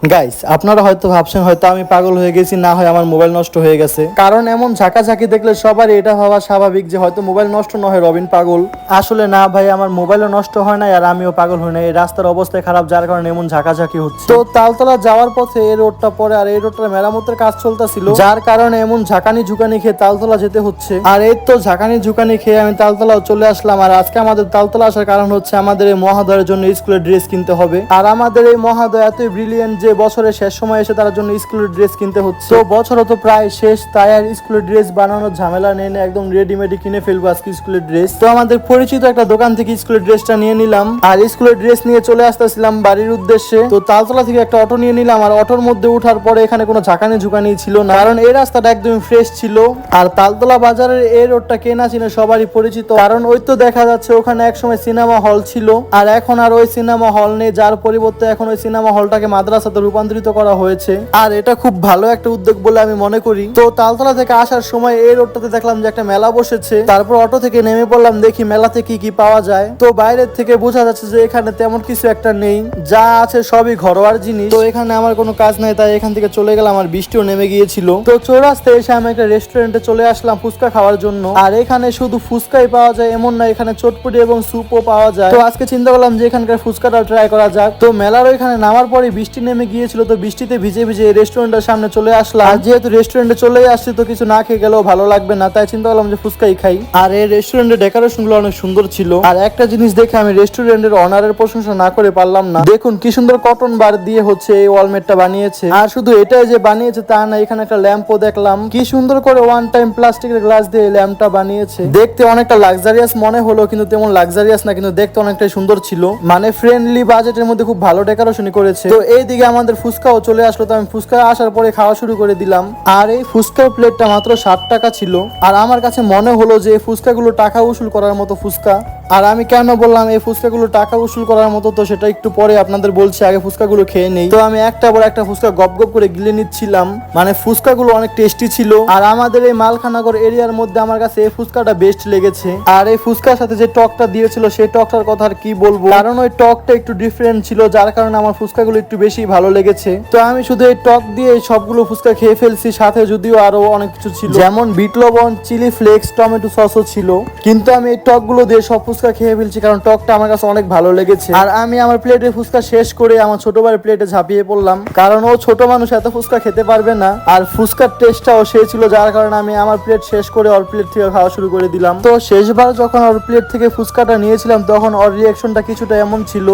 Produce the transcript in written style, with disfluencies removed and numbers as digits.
Guys, আপনারা হয়তো ভাবছেন হয়তো আমি পাগল হয়ে গেছি, না হয় আমার মোবাইল নষ্ট হয়ে গেছে। কারণ এমন ঝাঁকাঝাঁকি দেখলে সবারই এটা ভাবা স্বাভাবিক যে হয়তো মোবাইল নষ্ট না হয় রবিন পাগল। আসলে না ভাই, আমার মোবাইলও নষ্ট হয় না আর আমিও পাগল হই না। এই রাস্তার অবস্থায় খারাপ, যার কারণে এমন ঝাঁকাঝাঁকি হচ্ছে। তো তালতলা যাওয়ার পথে এই রোডটা পরে, আর এই রোডটার মেরামতের কাজ চলতেছিল, যার কারণে এমন ঝাঁকানি ঝুঁকানি খেয়ে তালতলা যেতে হচ্ছে। আর এই তো ঝাঁকানি ঝুঁকানি খেয়ে আমি তালতলাও চলে আসলাম। আর আজকে আমাদের তালতলা আসার কারণ হচ্ছে আমাদের এই মহাদয়ের জন্য স্কুলের ড্রেস কিনতে হবে। আর আমাদের এই মহাদয় এতই ব্রিলিয়েন্ট যে বছরের শেষ সময় এসে তার জন্য স্কুলের ড্রেস কিনতে হচ্ছে। তো বছরও তো প্রায় শেষ, তাই আর স্কুলের ড্রেস বানানোর ঝামেলা নেই না, একদম রেডিমেড কিনে ফেলবো আজকে স্কুলের ড্রেস। তো আমাদের পরিচিত একটা দোকান থেকে স্কুলের ড্রেসটা নিয়ে নিলাম আর স্কুলের ড্রেস নিয়ে চলে আসতেছিলাম বাড়ির উদ্দেশ্যে। তো তালতলা থেকে একটা অটো নিয়ে নিলাম আর অটোর মধ্যে ওঠার পরে এখানে কোনো ঝাঁকানি ঝুঁকানি ছিল না, কারণ এই রাস্তাটা একদমই ফ্রেশ ছিল। আর তালতলা বাজারের এই রোডটা কেনা চিনে সবারই পরিচিত, কারণ ওই তো দেখা যাচ্ছে ওখানে একসময় সিনেমা হল ছিল আর এখন আর ওই সিনেমা হল নেই, যার পরিবর্তে এখন ওই সিনেমা হলটাকে মাদ্রাসাতে রূপান্তরিত করা হয়েছে। আর এটা খুব ভালো একটা উদ্যোগ বলে আমি মনে করি। তো তালতলা থেকে আসার সময় এই রোডটাতে দেখলাম যে একটা মেলা বসেছে, তারপর অটো থেকে নেমে পড়লাম, দেখি মেলাতে কি কি পাওয়া যায়। তো বাইরের থেকে বোঝা যাচ্ছে যে এখানে তেমন কিছু একটা নেই, যা আছে সবই ঘরোয়ার জিনিস। তো এখানে আমার কোনো কাজ নাই, তাই এখান থেকে চলে গেলাম আর বৃষ্টিও নেমে গিয়েছিল। তো চৌরাস্তায় এসে আমি একটা রেস্টুরেন্টে চলে আসলাম ফুচকা খাওয়ার জন্য। আর এখানে শুধু ফুচকাই পাওয়া যায় এমন না, এখানে চটপটি এবং স্যুপও পাওয়া যায়। তো আজকে চিন্তা করলাম যে এখানকার ফুচকাটা ট্রাই করা যাক। তো মেলার ওইখানে নামার পরে বৃষ্টি নেমে গিয়েছিল, তো বৃষ্টিতে ভিজে ভিজে রেস্টুরেন্টের সামনে চলে আসলাম। আর যেহেতু রেস্টুরেন্টে চলেই আসছি, তো কিছু না খেয়ে গেলেও ভালো লাগবে না, তাই চিন্তা করলাম যে ফুচকাই খাই। আর এই রেস্টুরেন্টের ডেকোরেশন গুলো অনেক সুন্দর ছিল। আর একটা জিনিস দেখে আমি রেস্টুরেন্টের অনারের প্রশংসা না করে পারলাম না। দেখুন কি সুন্দর কটন বার দিয়ে হচ্ছে এই ওয়ালমেটটা বানিয়েছে। আর শুধু এটাই যে বানিয়েছে তা না, এখানে একটা ল্যাম্পও দেখলাম, কি সুন্দর করে ওয়ান টাইম প্লাস্টিকের গ্লাস দিয়ে এই ল্যাম্পটা বানিয়েছে। দেখতে অনেকটা লাক্সারিয়াস মনে হলো, কিন্তু তেমন লাক্সারিয়াস না, কিন্তু দেখতে অনেকটাই সুন্দর ছিল। মানে ফ্রেন্ডলি বাজেটের মধ্যে খুব ভালো ডেকোরেশনই করেছে। তো এইদিকে আমাদের ফুচকাও চলে আসলো, তো আমি ফুচকা আসার পরে খাওয়া শুরু করে দিলাম। আর এই ফুচকার প্লেটটা মাত্র 60 টাকা ছিল। আর আমার কাছে মনে হলো যে এই ফুচকাগুলো টাকা উসুল করার মতো ফুচকা। আর আমি কেন বললাম এই ফুচকাগুলো টাকা উসুল করার মতো, তো সেটা একটু পরে আপনাদের বলছি, আগে ফুচকাগুলো খেয়ে নেই। তো আমি একটা পর একটা ফুচকা গপ গপ করে গিলে নিচ্ছিলাম, মানে ফুচকাগুলো অনেক টেস্টি ছিল। আর আমাদের এই মালখানাগর এরিয়ার মধ্যে আমার কাছে এই ফুচকাটা বেস্ট লেগেছে। আর এই ফুচকার সাথে যে টকটা দিয়েছিল সেই টকটার কথা আর কি বলবো, কারণ ওই টকটা একটু ডিফারেন্ট ছিল, যার কারণে আমার ফুচকাগুলো একটু বেশি ভালো লেগেছে। তো আমি শুধু এই টক দিয়ে সবগুলো ফুচকা খেয়ে ফেলছি, সাথে যদিও আরো অনেক কিছু ছিল, যেমন বিট লবণ, চিলি ফ্লেক্স, টমেটো সসও ছিল, কিন্তু আমি এই টকগুলো দিয়ে সব ফুচকা খেয়ে ফেলছি, কারণ টকটা আমার কাছে অনেক ভালো লেগেছে। আর আমি আমার প্লেটে ফুচকা শেষ করে আমার ছোট ভাইয়ের প্লেটে ঝাঁপিয়ে পড়লাম, কারণ ও ছোট মানুষ, এত ফুচকা খেতে পারবে না। আর ফুচকার টেস্টটাও সে ছিল, যার কারণে আমি আমার প্লেট শেষ করে ওর প্লেট থেকে খাওয়া শুরু করে দিলাম। তো শেষবার যখন ওর প্লেট থেকে ফুচকাটা নিয়েছিলাম, তখন ওর রিয়াকশনটা কিছুটা এমন ছিল।